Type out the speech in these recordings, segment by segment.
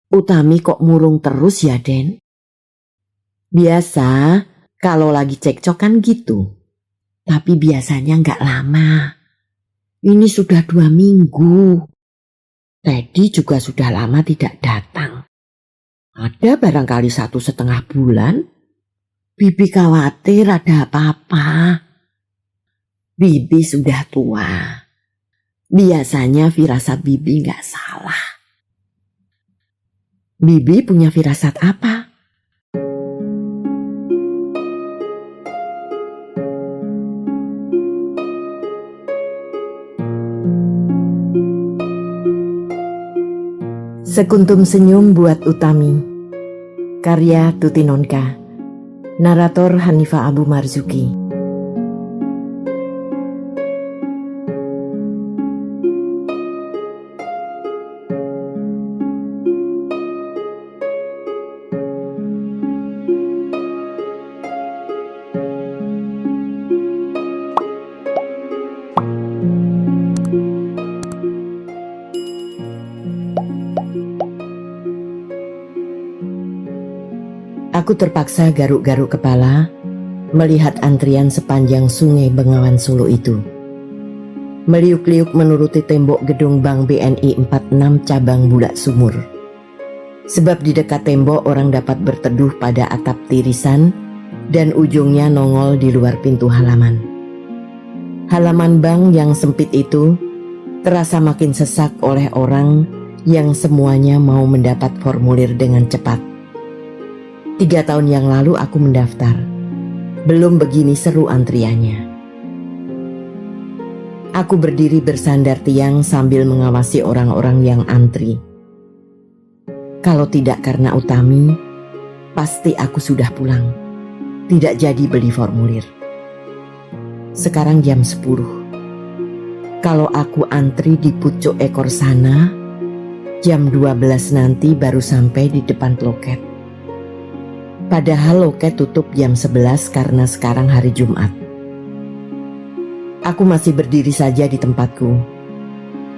Utami kok murung terus ya, Den? Biasa, kalau lagi cekcok kan gitu. Tapi biasanya nggak lama. Ini sudah 2 minggu. Teddy juga sudah lama tidak datang. Ada barangkali 1,5 bulan. Bibi khawatir ada apa-apa. Bibi sudah tua. Biasanya firasat Bibi nggak salah. Bibi punya firasat apa? Sekuntum Senyum Buat Utami. Karya Tuti Nonka. Narator Hanifah Abu Marzuki. Aku terpaksa garuk-garuk kepala melihat antrian sepanjang sungai Bengawan Solo itu. Meliuk-liuk menuruti tembok gedung Bank BNI 46 cabang Bulak Sumur. Sebab di dekat tembok orang dapat berteduh pada atap tirisan dan ujungnya nongol di luar pintu halaman. Halaman bank yang sempit itu terasa makin sesak oleh orang yang semuanya mau mendapat formulir dengan cepat. 3 tahun yang lalu aku mendaftar. Belum begini seru antriannya. Aku berdiri bersandar tiang sambil mengawasi orang-orang yang antri. Kalau tidak karena Utami, pasti aku sudah pulang. Tidak jadi beli formulir. Sekarang jam 10. Kalau aku antri di pucuk ekor sana, jam 12 nanti baru sampai di depan loket. Padahal loket tutup jam 11 karena sekarang hari Jumat. Aku masih berdiri saja di tempatku.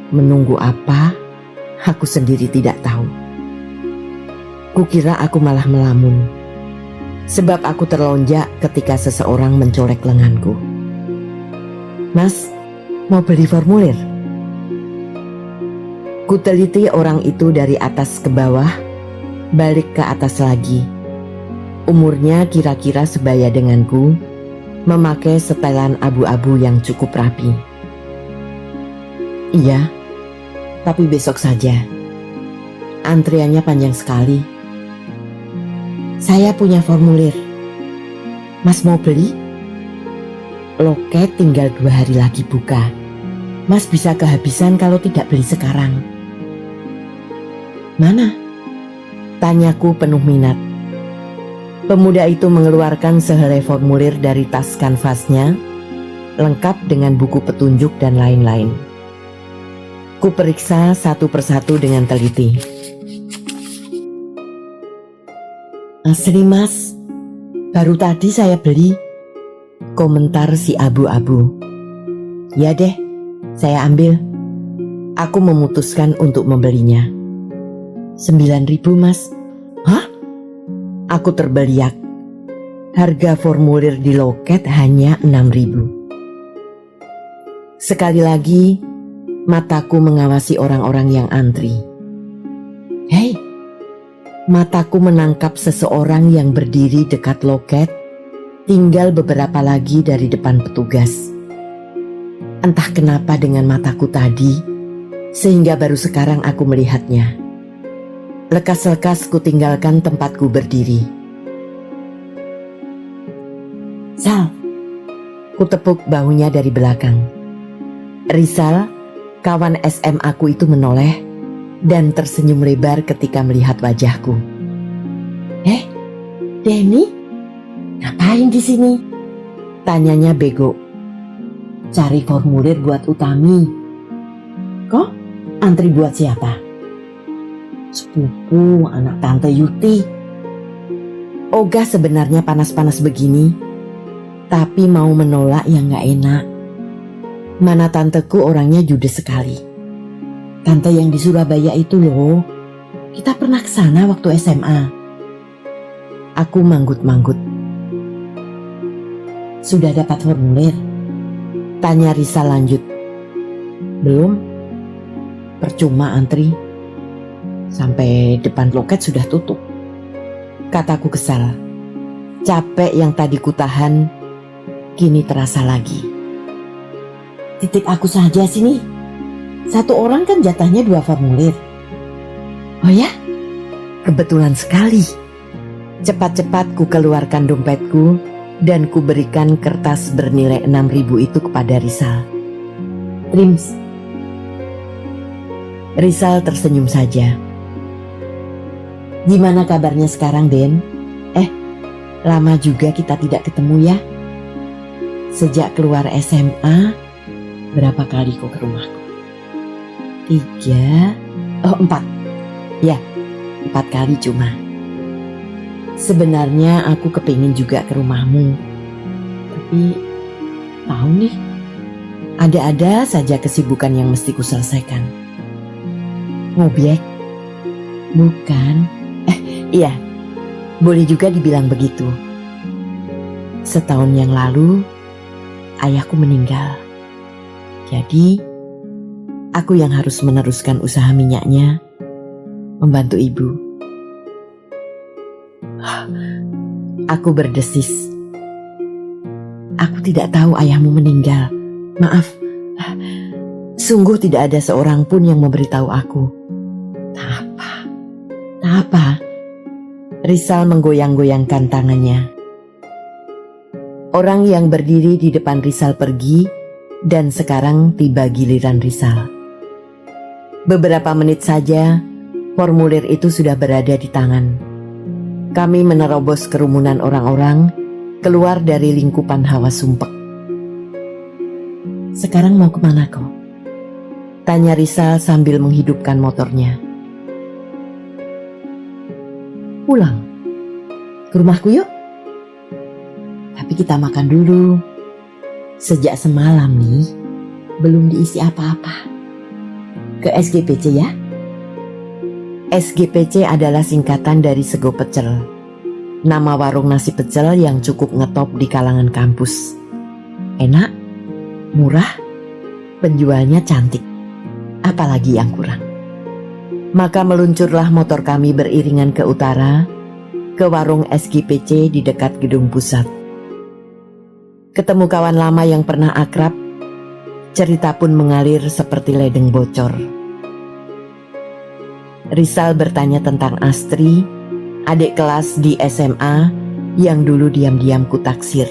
Menunggu apa? Aku sendiri tidak tahu. Kukira aku malah melamun. Sebab aku terlonjak ketika seseorang mencolek lenganku. Mas, mau beli formulir? Kuteliti orang itu dari atas ke bawah, balik ke atas lagi. Umurnya kira-kira sebaya denganku, memakai setelan abu-abu yang cukup rapi. Iya, tapi besok saja. Antriannya panjang sekali. Saya punya formulir. Mas mau beli? Loket tinggal 2 hari lagi buka. Mas bisa kehabisan kalau tidak beli sekarang. Mana? Tanyaku penuh minat. Pemuda itu mengeluarkan sehelai formulir dari tas kanvasnya, lengkap dengan buku petunjuk dan lain-lain. Kuperiksa satu persatu dengan teliti. Asli mas, baru tadi saya beli. Komentar si abu-abu. Ya deh, saya ambil. Aku memutuskan untuk membelinya. 9.000 mas. Hah? Aku terbeliak. Harga formulir di loket hanya 6.000. Sekali lagi, mataku mengawasi orang-orang yang antri. Hei, mataku menangkap seseorang yang berdiri dekat loket, tinggal beberapa lagi dari depan petugas. Entah kenapa dengan mataku tadi, sehingga baru sekarang aku melihatnya. Lekas-lekas kutinggalkan tempatku berdiri. Sal, kutepuk bahunya dari belakang. Rizal, kawan SM aku itu menoleh dan tersenyum lebar ketika melihat wajahku. Denny? Ngapain di sini? Tanyanya bego. Cari formulir buat Utami. Kok? Antri buat siapa? Sepupu anak tante Yuti. Ogah sebenarnya panas-panas begini, tapi mau menolak yang gak enak. Mana tanteku orangnya judes sekali. Tante yang di Surabaya itu loh. Kita pernah ke sana waktu SMA. Aku manggut-manggut. Sudah dapat formulir? Tanya Risa lanjut. Belum. Percuma antri. Sampai depan loket sudah tutup. Kataku kesal. Capek yang tadi kutahan, kini terasa lagi. Titip aku saja sini. Satu orang kan jatahnya 2 formulir. Oh ya? Kebetulan sekali. Cepat-cepat ku keluarkan dompetku dan ku berikan kertas bernilai 6.000 itu kepada Rizal. Trims. Rizal tersenyum saja. Gimana kabarnya sekarang, Den? Lama juga kita tidak ketemu ya. Sejak keluar SMA, berapa kali kau ke rumahku? 4. Ya, 4 kali cuma. Sebenarnya aku kepingin juga ke rumahmu. Tapi, tahu nih, ada-ada saja kesibukan yang mesti ku selesaikan. Ngobek? Bukan. Iya, boleh juga dibilang begitu. Setahun yang lalu, ayahku meninggal. Jadi, aku yang harus meneruskan usaha minyaknya, membantu ibu. Aku berdesis. Aku tidak tahu ayahmu meninggal. Maaf, sungguh tidak ada seorang pun yang memberitahu aku. Tak apa. Rizal menggoyang-goyangkan tangannya. Orang yang berdiri di depan Rizal pergi dan sekarang tiba giliran Rizal. Beberapa menit saja, formulir itu sudah berada di tangan. Kami menerobos kerumunan orang-orang, keluar dari lingkupan hawa sumpek. Sekarang mau kemana kau? Tanya Rizal sambil menghidupkan motornya. Pulang. Ke rumahku yuk. Tapi kita makan dulu. Sejak semalam nih, belum diisi apa-apa. Ke SGPC ya. SGPC adalah singkatan dari Sego Pecel. Nama warung nasi pecel yang cukup ngetop di kalangan kampus. Enak, murah, penjualnya cantik. Apalagi yang kurang? Maka meluncurlah motor kami beriringan ke utara, ke warung SGPC di dekat gedung pusat. Ketemu kawan lama yang pernah akrab, cerita pun mengalir seperti ledeng bocor. Rizal bertanya tentang Astri, adik kelas di SMA yang dulu diam-diam kutaksir.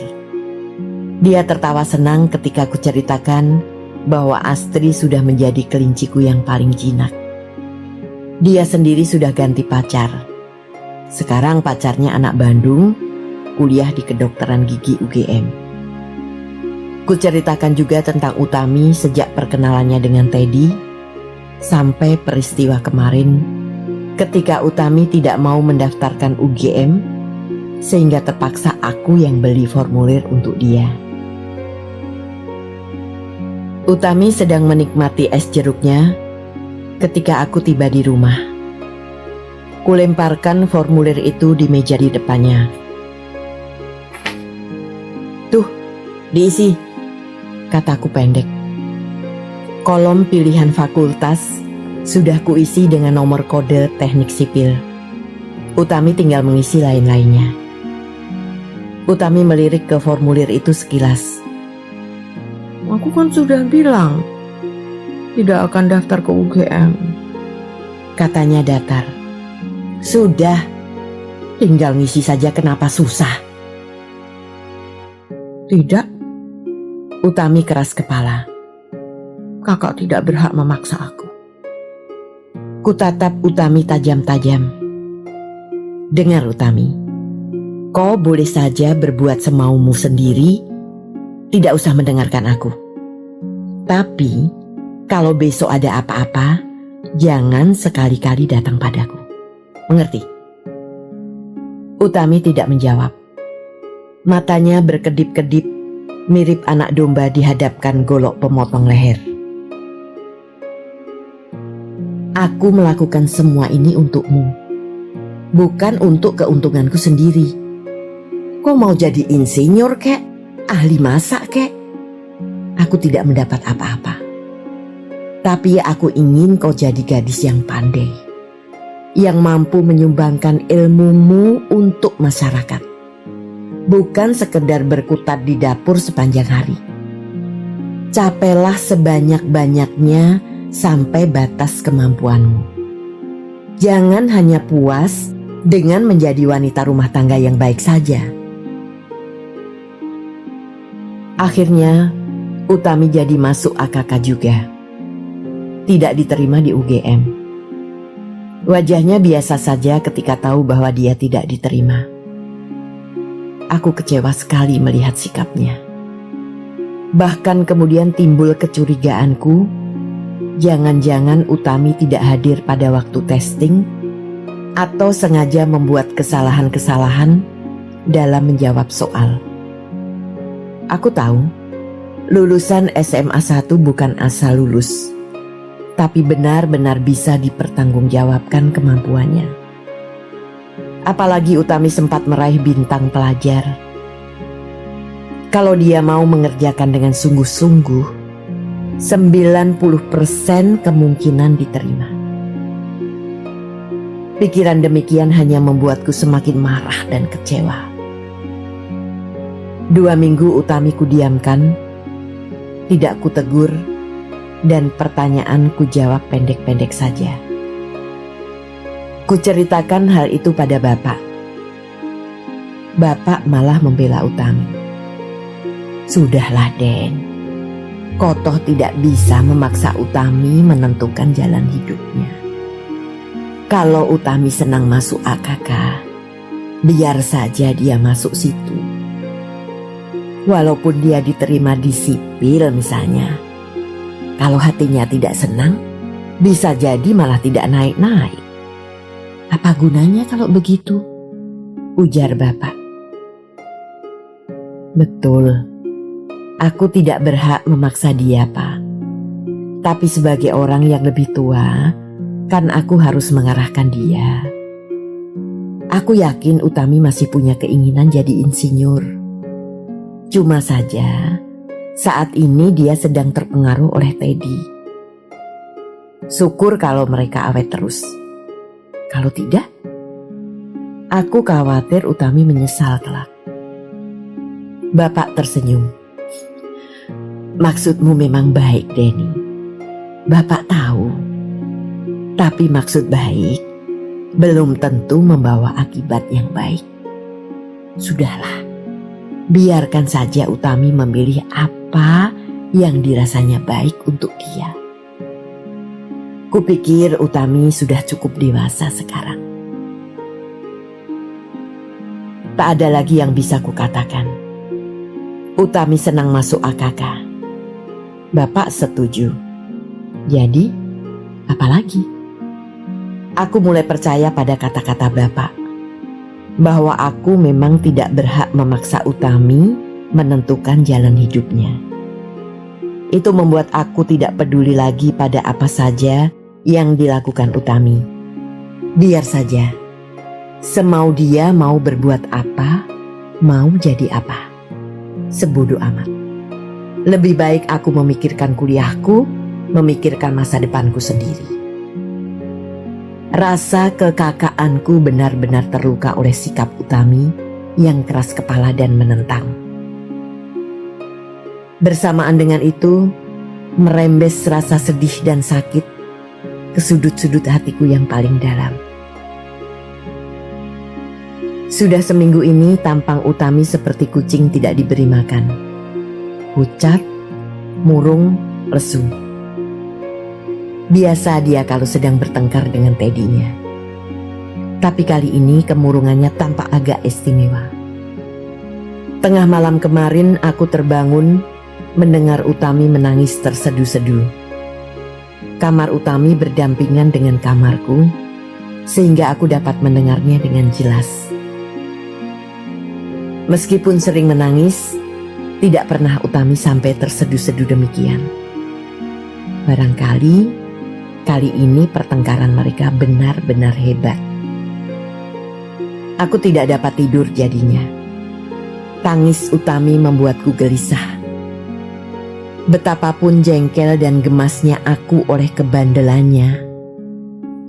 Dia tertawa senang ketika kuceritakan bahwa Astri sudah menjadi kelinciku yang paling jinak. Dia sendiri sudah ganti pacar. Sekarang pacarnya anak Bandung, kuliah di kedokteran gigi UGM. Kuceritakan juga tentang Utami sejak perkenalannya dengan Teddy, sampai peristiwa kemarin ketika Utami tidak mau mendaftarkan UGM, sehingga terpaksa aku yang beli formulir untuk dia. Utami sedang menikmati es jeruknya ketika aku tiba di rumah. Kulemparkan formulir itu di meja di depannya. Tuh, diisi, kataku pendek. Kolom pilihan fakultas sudah kuisi dengan nomor kode teknik sipil. Utami tinggal mengisi lain-lainnya. Utami melirik ke formulir itu sekilas. Aku kan sudah bilang tidak akan daftar ke UGM, katanya datar. Sudah, tinggal ngisi saja, kenapa susah? Tidak, Utami keras kepala. Kakak tidak berhak memaksa aku. Kutatap Utami tajam-tajam. Dengar Utami, kau boleh saja berbuat semaumu sendiri, tidak usah mendengarkan aku. Tapi kalau besok ada apa-apa, jangan sekali-kali datang padaku. Mengerti? Utami tidak menjawab. Matanya berkedip-kedip, mirip anak domba dihadapkan golok pemotong leher. Aku melakukan semua ini untukmu, bukan untuk keuntunganku sendiri. Kau mau jadi insinyur kek, ahli masak kek? Aku tidak mendapat apa-apa. Tapi aku ingin kau jadi gadis yang pandai, yang mampu menyumbangkan ilmumu untuk masyarakat, bukan sekedar berkutat di dapur sepanjang hari. Capailah sebanyak-banyaknya sampai batas kemampuanmu. Jangan hanya puas dengan menjadi wanita rumah tangga yang baik saja. Akhirnya Utami jadi masuk AKK juga. Tidak diterima di UGM. Wajahnya biasa saja ketika tahu bahwa dia tidak diterima. Aku kecewa sekali melihat sikapnya. Bahkan kemudian timbul kecurigaanku, jangan-jangan Utami tidak hadir pada waktu testing atau sengaja membuat kesalahan-kesalahan dalam menjawab soal. Aku tahu, lulusan SMA 1 bukan asal lulus, tapi benar-benar bisa dipertanggungjawabkan kemampuannya. Apalagi Utami sempat meraih bintang pelajar. Kalau dia mau mengerjakan dengan sungguh-sungguh, 90% kemungkinan diterima. Pikiran demikian hanya membuatku semakin marah dan kecewa. 2 minggu Utami kudiamkan, tidak kutegur, dan pertanyaan ku jawab pendek-pendek saja. Kuceritakan hal itu pada bapak. Bapak malah membela Utami. Sudahlah Den, kau toh tidak bisa memaksa Utami menentukan jalan hidupnya. Kalau Utami senang masuk AKK, biar saja dia masuk situ. Walaupun dia diterima di sipil misalnya, kalau hatinya tidak senang, bisa jadi malah tidak naik-naik. Apa gunanya kalau begitu? Ujar bapak. Betul, aku tidak berhak memaksa dia, Pak. Tapi sebagai orang yang lebih tua, kan aku harus mengarahkan dia. Aku yakin Utami masih punya keinginan jadi insinyur. Cuma saja, saat ini dia sedang terpengaruh oleh Teddy. Syukur kalau mereka awet terus. Kalau tidak, aku khawatir Utami menyesal kelak. Bapak tersenyum. Maksudmu memang baik, Denny. Bapak tahu. Tapi maksud baik belum tentu membawa akibat yang baik. Sudahlah, biarkan saja Utami memilih apa yang dirasanya baik untuk dia. Kupikir Utami sudah cukup dewasa sekarang. Tak ada lagi yang bisa kukatakan. Utami senang masuk AKK. Bapak setuju. Jadi, apalagi? Aku mulai percaya pada kata-kata Bapak, bahwa aku memang tidak berhak memaksa Utami menentukan jalan hidupnya. Itu membuat aku tidak peduli lagi pada apa saja yang dilakukan Utami. Biar saja, semau dia mau berbuat apa, mau jadi apa. Sebodoh amat. Lebih baik aku memikirkan kuliahku, memikirkan masa depanku sendiri. Rasa kekakaanku benar-benar terluka oleh sikap Utami yang keras kepala dan menentang. Bersamaan dengan itu, merembes rasa sedih dan sakit ke sudut-sudut hatiku yang paling dalam. Sudah seminggu ini tampang Utami seperti kucing tidak diberi makan. Pucat, murung, lesu. Biasa dia kalau sedang bertengkar dengan Teddy-nya. Tapi kali ini kemurungannya tampak agak istimewa. Tengah malam kemarin aku terbangun mendengar Utami menangis tersedu-sedu. Kamar Utami berdampingan dengan kamarku, sehingga aku dapat mendengarnya dengan jelas. Meskipun sering menangis, tidak pernah Utami sampai tersedu-sedu demikian. Barangkali Kali ini pertengkaran mereka benar-benar hebat. Aku tidak dapat tidur jadinya. Tangis Utami membuatku gelisah. Betapapun jengkel dan gemasnya aku oleh kebandelannya,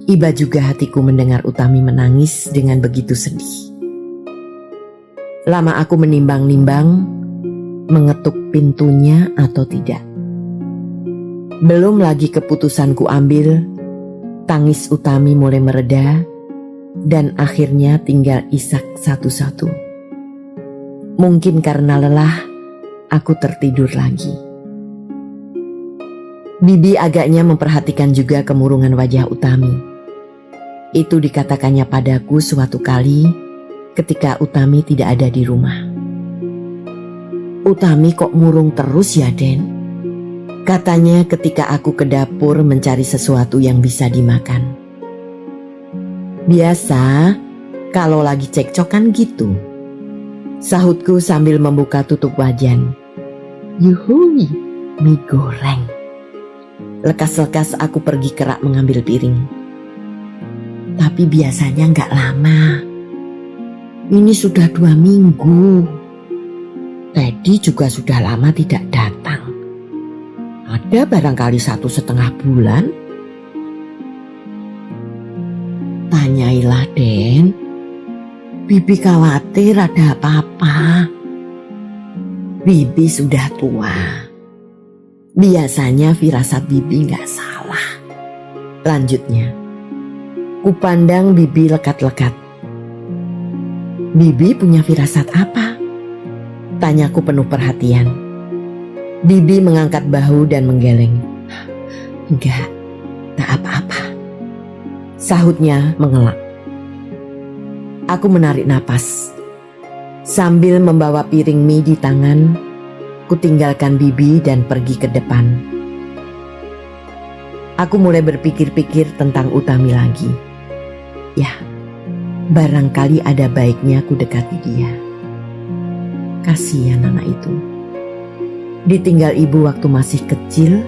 iba juga hatiku mendengar Utami menangis dengan begitu sedih. Lama aku menimbang-nimbang, mengetuk pintunya atau tidak. Belum lagi keputusanku ambil, tangis Utami mulai mereda dan akhirnya tinggal isak satu-satu. Mungkin karena lelah, aku tertidur lagi. Bibi agaknya memperhatikan juga kemurungan wajah Utami. Itu dikatakannya padaku suatu kali ketika Utami tidak ada di rumah. "Utami kok murung terus ya, Den?" katanya ketika aku ke dapur mencari sesuatu yang bisa dimakan. "Biasa, kalau lagi cekcokan gitu," sahutku sambil membuka tutup wajan. "Yuhui, mie goreng." Lekas-lekas aku pergi kerak mengambil piring. "Tapi biasanya nggak lama. Ini sudah 2 minggu. Teddy juga sudah lama tidak datang. Ada barangkali 1,5 bulan." "Tanyailah, Den. Bibi khawatir ada apa-apa. Bibi sudah tua. Biasanya firasat Bibi gak salah," lanjutnya. Kupandang Bibi lekat-lekat. "Bibi punya firasat apa?" tanyaku penuh perhatian. Bibi mengangkat bahu dan menggeleng. "Enggak, tak apa-apa," sahutnya mengelak. Aku menarik napas. Sambil membawa piring mie di tangan, kutinggalkan Bibi dan pergi ke depan. Aku mulai berpikir-pikir tentang Utami lagi. Ya, barangkali ada baiknya ku dekati dia. Kasihan anak itu. Ditinggal ibu waktu masih kecil,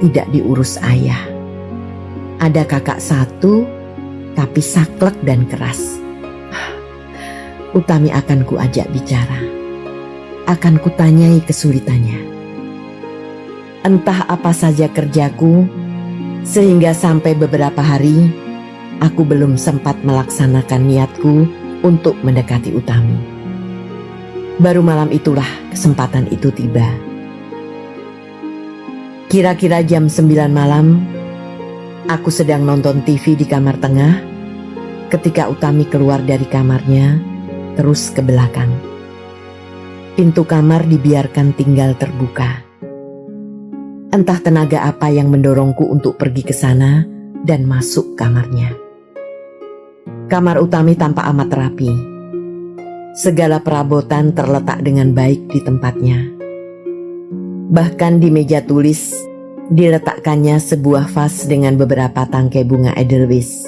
tidak diurus ayah. Ada kakak satu, tapi saklek dan keras. Utami akan ku ajak bicara. Akan ku tanyai kesulitannya. Entah apa saja kerjaku, sehingga sampai beberapa hari, aku belum sempat melaksanakan niatku untuk mendekati Utami. Baru malam itulah kesempatan itu tiba. Kira-kira jam 9 malam, aku sedang nonton TV di kamar tengah ketika Utami keluar dari kamarnya terus ke belakang. Pintu kamar dibiarkan tinggal terbuka. Entah tenaga apa yang mendorongku untuk pergi ke sana dan masuk kamarnya. Kamar Utami tampak amat rapi. Segala perabotan terletak dengan baik di tempatnya. Bahkan di meja tulis diletakkannya sebuah vas dengan beberapa tangkai bunga edelweiss.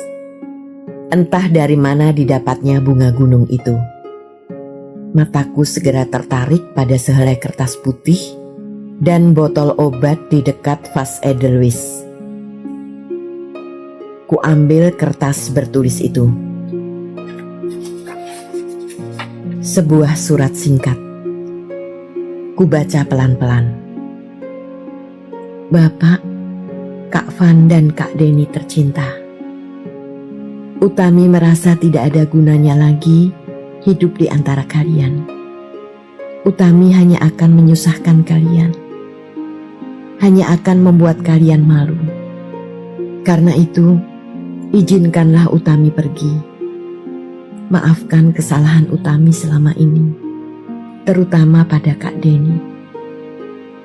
Entah dari mana didapatnya bunga gunung itu. Mataku segera tertarik pada sehelai kertas putih dan botol obat di dekat vas edelweiss. Ku ambil kertas bertulis itu. Sebuah surat singkat. Ku baca pelan-pelan. "Bapak, Kak Van dan Kak Denny tercinta. Utami merasa tidak ada gunanya lagi hidup di antara kalian. Utami hanya akan menyusahkan kalian. Hanya akan membuat kalian malu. Karena itu, izinkanlah Utami pergi. Maafkan kesalahan Utami selama ini, terutama pada Kak Denny.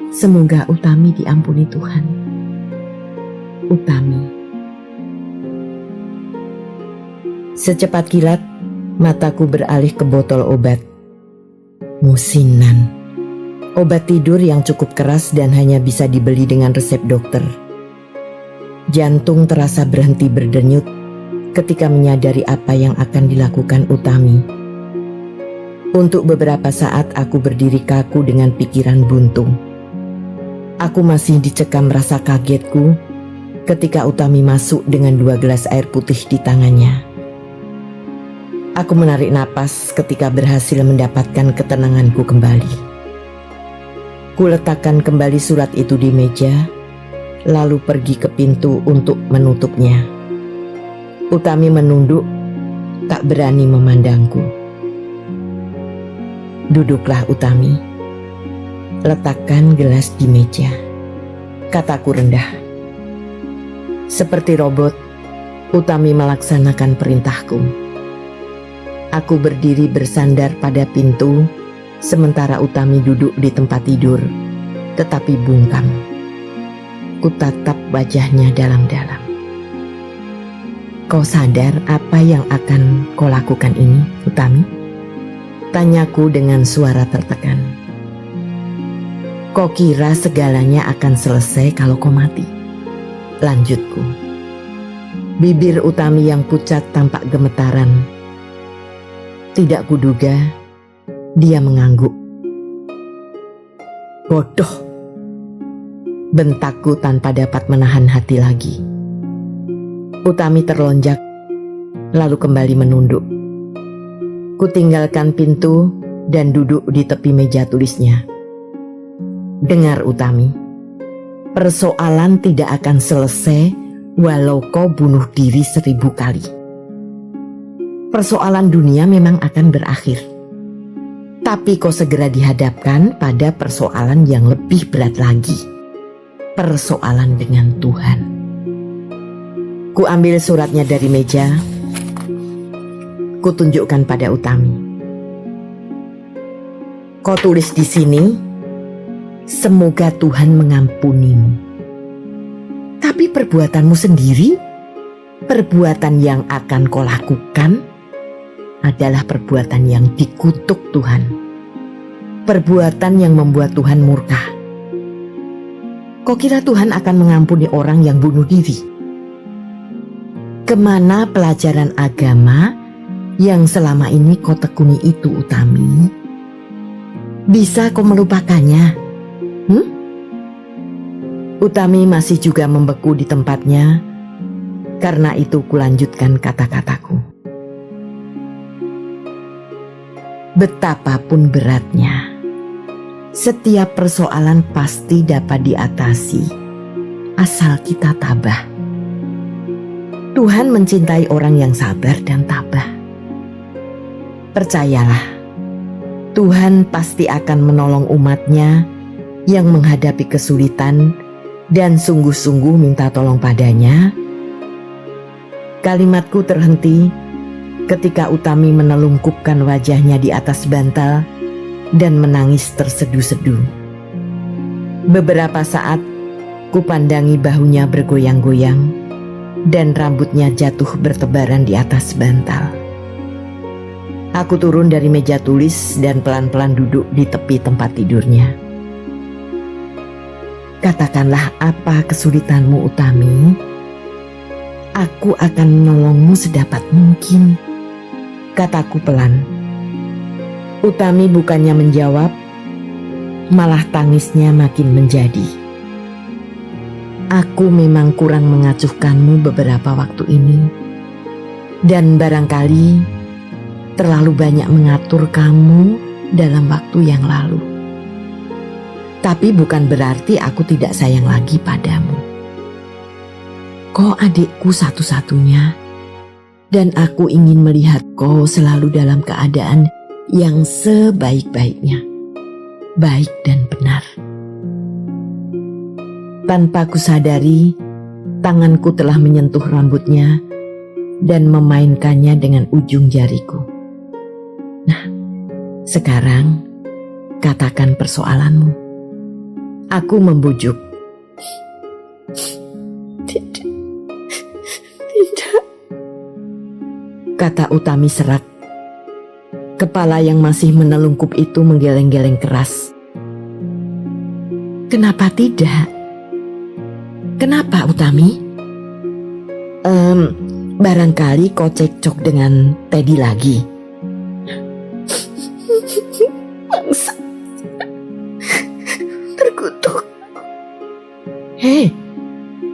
Semoga Utami diampuni Tuhan. Utami." Secepat kilat, mataku beralih ke botol obat. Musinan. Obat tidur yang cukup keras dan hanya bisa dibeli dengan resep dokter. Jantung terasa berhenti berdenyut ketika menyadari apa yang akan dilakukan Utami. Untuk beberapa saat aku berdiri kaku dengan pikiran buntu. Aku masih dicekam rasa kagetku ketika Utami masuk dengan 2 gelas air putih di tangannya. Aku menarik napas ketika berhasil mendapatkan ketenanganku kembali. Ku letakkan kembali surat itu di meja, lalu pergi ke pintu untuk menutupnya. Utami menunduk, tak berani memandangku. "Duduklah, Utami. Letakkan gelas di meja," kataku rendah. Seperti robot, Utami melaksanakan perintahku. Aku berdiri bersandar pada pintu, sementara Utami duduk di tempat tidur, tetapi bungkam. Ku tatap wajahnya dalam-dalam. "Kau sadar apa yang akan kau lakukan ini, Utami?" tanyaku dengan suara tertekan. "Kau kira segalanya akan selesai kalau kau mati?" lanjutku. Bibir Utami yang pucat tampak gemetaran. Tidak kuduga, dia mengangguk. "Bodoh!" bentakku tanpa dapat menahan hati lagi. Utami terlonjak, lalu kembali menunduk. Kutinggalkan pintu dan duduk di tepi meja tulisnya. "Dengar, Utami, persoalan tidak akan selesai walau kau bunuh diri 1000 kali. Persoalan dunia memang akan berakhir, tapi kau segera dihadapkan pada persoalan yang lebih berat lagi. Persoalan dengan Tuhan." Ku ambil suratnya dari meja, ku tunjukkan pada Utami. "Kau tulis di sini, semoga Tuhan mengampunimu. Tapi perbuatanmu sendiri, perbuatan yang akan kau lakukan adalah perbuatan yang dikutuk Tuhan. Perbuatan yang membuat Tuhan murka. Kau kira Tuhan akan mengampuni orang yang bunuh diri? Kemana pelajaran agama yang selama ini kau tekuni itu, Utami? Bisa kau melupakannya? Utami masih juga membeku di tempatnya. Karena itu kulanjutkan kata-kataku. Betapapun beratnya, setiap persoalan pasti dapat diatasi asal kita tabah. Tuhan mencintai orang yang sabar dan tabah. Percayalah, Tuhan pasti akan menolong umatnya yang menghadapi kesulitan dan sungguh-sungguh minta tolong padanya. Kalimatku terhenti ketika Utami menelungkupkan wajahnya di atas bantal dan menangis terseduh-seduh. Beberapa saat kupandangi bahunya bergoyang-goyang dan rambutnya jatuh bertebaran di atas bantal. Aku turun dari meja tulis dan pelan-pelan duduk di tepi tempat tidurnya. "Katakanlah apa kesulitanmu, Utami. Aku akan menolongmu sedapat mungkin," kataku pelan. Utami bukannya menjawab, malah tangisnya makin menjadi. "Aku memang kurang mengacuhkanmu beberapa waktu ini, dan barangkali terlalu banyak mengatur kamu dalam waktu yang lalu. Tapi bukan berarti aku tidak sayang lagi padamu. Kau adikku satu-satunya, dan aku ingin melihat kau selalu dalam keadaan yang sebaik-baiknya, baik dan benar." Tanpa kusadari, tanganku telah menyentuh rambutnya dan memainkannya dengan ujung jariku. "Nah, sekarang katakan persoalanmu," aku membujuk. Tidak, kata Utami serak. Kepala yang masih menelungkup itu menggeleng-geleng keras. "Kenapa tidak? Kenapa, Utami? Barangkali kau cekcok dengan Teddy lagi." "Bangsa, terkutuk." "Hei,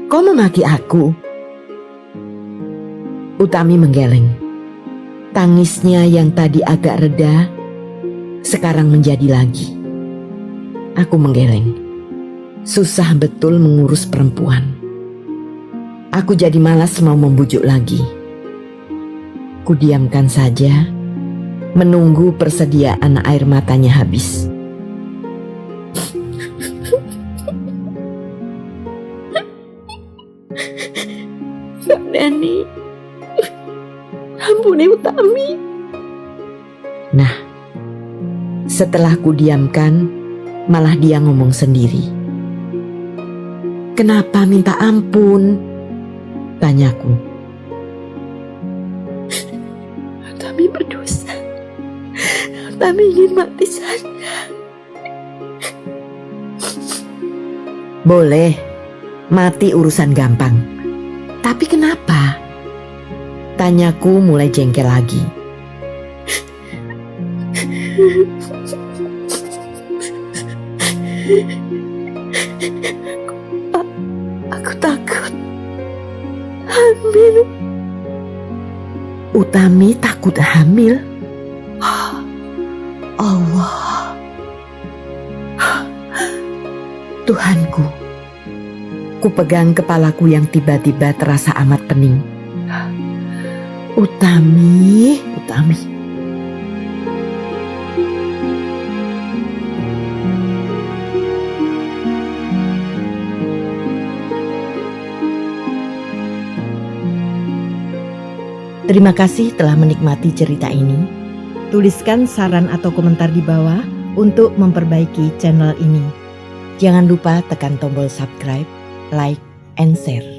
Kau memaki aku? Utami menggeleng. Tangisnya yang tadi agak reda, sekarang menjadi lagi. Aku menggeleng. Susah betul mengurus perempuan. Aku jadi malas mau membujuk lagi. Kudiamkan saja, menunggu persediaan air matanya habis. Kak Dani, ampuni Utami. Nah, setelah kudiamkan, malah dia ngomong sendiri. Kenapa minta ampun? Tanyaku. Utami berdosa. Utami ingin mati saja. Boleh, mati urusan gampang. Tapi kenapa? Tanyaku mulai jengkel lagi. Aku takut hamil. Utami takut hamil? Allah. Tuhanku. Ku pegang kepalaku yang tiba-tiba terasa amat pening. Utami. Terima kasih telah menikmati cerita ini. Tuliskan saran atau komentar di bawah untuk memperbaiki channel ini. Jangan lupa tekan tombol subscribe, like, and share.